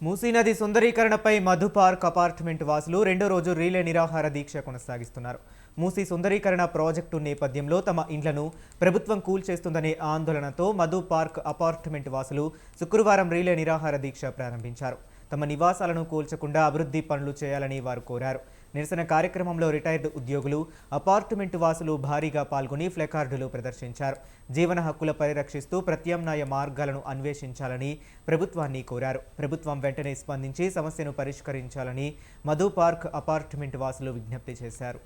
మూసీ నది సుందరీకరణపై Madhu park apartment వాసులు రెండో రోజు రీలే నిరాహార దీక్ష కొనసాగిస్తున్నారు. మూసీ సుందరీకరణ ప్రాజెక్టు నేపథ్యంలో తమ ఇండ్లను ప్రభుత్వం కూల్చేస్తుందనే ఆందోళనతో మధు పార్క్ అపార్ట్మెంట్ వాసులు శుక్రవారం రీలే నిరాహార దీక్ష ప్రారంభించారు. తమ నివాసాలను కూల్చకుండా అభివృద్ధి పనులు చేయాలని వారు కోరారు. నిరసన కార్యక్రమంలో రిటైర్డ్ ఉద్యోగులు, అపార్ట్మెంట్ వాసులు భారీగా పాల్గొని ఫ్లెకార్డులు ప్రదర్శించారు. జీవన హక్కుల పరిరక్షిస్తూ ప్రత్యామ్నాయ మార్గాలను అన్వేషించాలని ప్రభుత్వాన్ని కోరారు. ప్రభుత్వం వెంటనే స్పందించి సమస్యను పరిష్కరించాలని మధు పార్క్ అపార్ట్మెంట్ వాసులు విజ్ఞప్తి చేశారు.